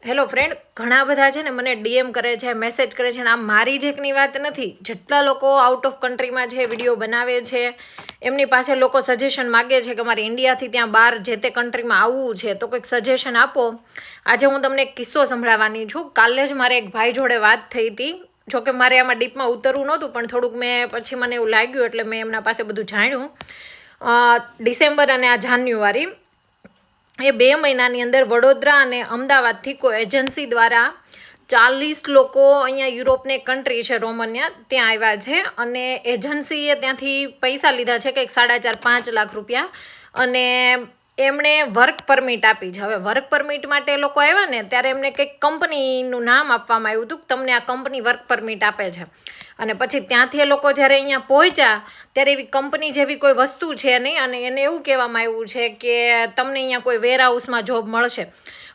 Hello friend, ઘણા બધા છે ને મને ડીએમ કરે છે, મેસેજ કરે છે. આમ મારી જ એકની વાત નથી, જેટલા લોકો આઉટ ઓફ કન્ટ્રીમાં છે, વિડીયો બનાવે છે, એમની પાસે લોકો સજેશન માગે છે કે મારે ઇન્ડિયાથી ત્યાં બહાર જે તે કન્ટ્રીમાં આવવું છે, તો કંઈક સજેશન આપો. આજે હું તમને એક કિસ્સો સંભળાવવાની છું. કાલે જ મારે એક ભાઈ જોડે વાત થઈ હતી. જોકે મારે આમાં ડીપમાં ઉતરવું નહોતું, પણ થોડુંક પછી મને એવું લાગ્યું એટલે મેં એમના પાસે બધું જાણ્યું. ડિસેમ્બર અને આ જાન્યુઆરી એ 2 મહિનાની અંદર વડોદરા અને અમદાવાદથી કોઈ એજન્સી દ્વારા 40 લોકો અહીંયા યુરોપની કન્ટ્રી છે રોમાનિયા, ત્યાં આવ્યા છે. અને એજન્સીએ ત્યાંથી પૈસા લીધા છે કંઈક 4.5-5 લાખ રૂપિયા, અને એમણે વર્ક પરમિટ આપી છે. હવે વર્ક પરમિટ માટે લોકો આવ્યા ને ત્યારે એમને કંઈક કંપનીનું નામ આપવામાં આવ્યું હતું કે તમને આ કંપની વર્ક પરમિટ આપે છે. અને પછી ત્યાંથી એ લોકો જ્યારે અહીંયા પહોંચ્યા ત્યારે એવી કંપની જેવી કોઈ વસ્તુ છે નહીં, અને એને એવું કહેવામાં આવ્યું છે કે તમને અહીંયા કોઈ વેરહાઉસમાં જોબ મળશે.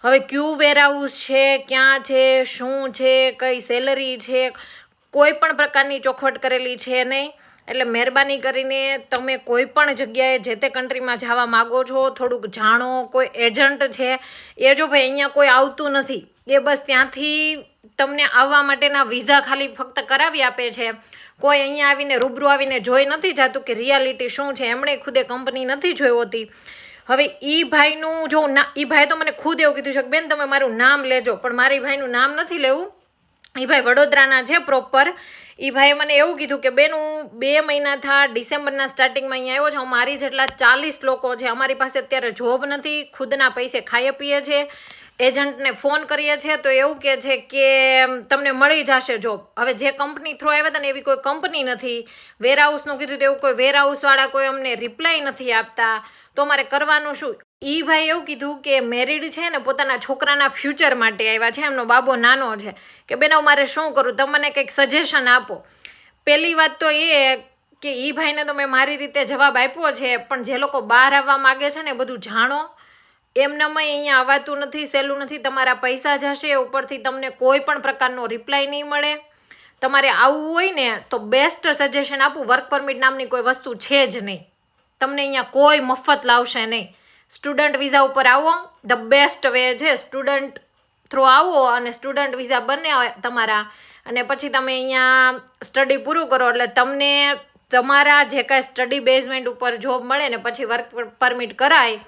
હવે ક્યુ વેરહાઉસ છે, ક્યાં છે, શું છે, કઈ સેલરી છે, કોઈ પણ પ્રકારની ચોખવટ કરેલી છે નહીં. એટલે મહેરબાની કરીને તમે કોઈ પણ જગ્યાએ જે તે કન્ટ્રીમાં જવા માગો છો, થોડુંક જાણો. કોઈ એજન્ટ છે એ જો ભાઈ અહીંયા કોઈ આવતું નથી, એ બસ ત્યાંથી તમને આવવા માટેના વિઝા ખાલી ફક્ત કરાવી આપે છે. કોઈ અહીંયા આવીને રૂબરૂ આવીને જોઈ નથી જતું કે રિયાલિટી શું છે. એમણે ખુદે કંપની નથી જોઈ હોતી. હવે એ ભાઈનું જો એ ભાઈ તો મને ખુદ એવું કીધું છે કે બેન તમે મારું નામ લેજો, પણ મારી ભાઈનું નામ નથી લેવું. એ ભાઈ વડોદરાના છે પ્રોપર. એ ભાઈએ મને એવું કીધું કે બેન હું 2 મહિના થયા, ડિસેમ્બરના સ્ટાર્ટિંગમાં અહીંયા આવ્યો છું. મારી જેટલા 40 લોકો છે, અમારી પાસે અત્યારે જોબ નથી, ખુદના પૈસે ખાઈએ પીએ છે. એજન્ટને ફોન કરીએ છીએ તો એવું કહે છે કે તમને મળી જશે જોબ. હવે જે કંપની થ્રુ આવ્યા હતા ને એવી કોઈ કંપની નથી. વેરહાઉસનું કીધું તો એવું કોઈ વેરહાઉસવાળા કોઈ અમને રિપ્લાય નથી આપતા. તો અમારે કરવાનું શું? એ ભાઈ એવું કીધું કે મેરિડ છે ને, પોતાના છોકરાના ફ્યુચર માટે આવ્યા છે, એમનો બાબો નાનો છે, કે બેન મારે શું કરું, તમે મને કંઈક સજેશન આપો. પહેલી વાત તો એ કે એ ભાઈને તો મેં મારી રીતે જવાબ આપ્યો છે, પણ જે લોકો બહાર આવવા માગે છે ને બધું જાણો. એમનામાં અહીંયા આવવાતું નથી, સહેલું નથી. તમારા પૈસા જશે, ઉપરથી તમને કોઈ પણ પ્રકારનો રિપ્લાય નહીં મળે. તમારે આવવું હોય ને તો બેસ્ટ સજેશન આપું, વર્ક પરમિટ નામની કોઈ વસ્તુ છે જ નહીં. તમને અહીંયા કોઈ મફત લાવશે નહીં. સ્ટુડન્ટ વિઝા ઉપર આવો, ધ બેસ્ટ વે છે. સ્ટુડન્ટ થ્રુ આવો અને સ્ટુડન્ટ વિઝા બને તમારા, અને પછી તમે અહીંયા સ્ટડી પૂરું કરો એટલે તમને તમારા જે કાંઈ સ્ટડી બેઝમેન્ટ ઉપર જોબ મળે ને પછી વર્ક પરમિટ કરાય.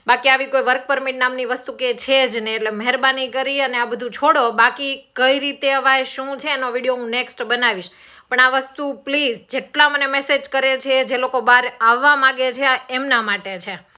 બાકી આવી કોઈ વર્ક પરમિટ નામની વસ્તુ કે છે જ નહીં. એટલે મહેરબાની કરી અને આ બધું છોડો. બાકી કઈ રીતે અવાય શું છે એનો વિડીયો હું નેક્સ્ટ બનાવીશ. પણ આ વસ્તુ પ્લીઝ જેટલા મને મેસેજ કરે છે, જે લોકો બહાર આવવા માગે છે, એમના માટે છે.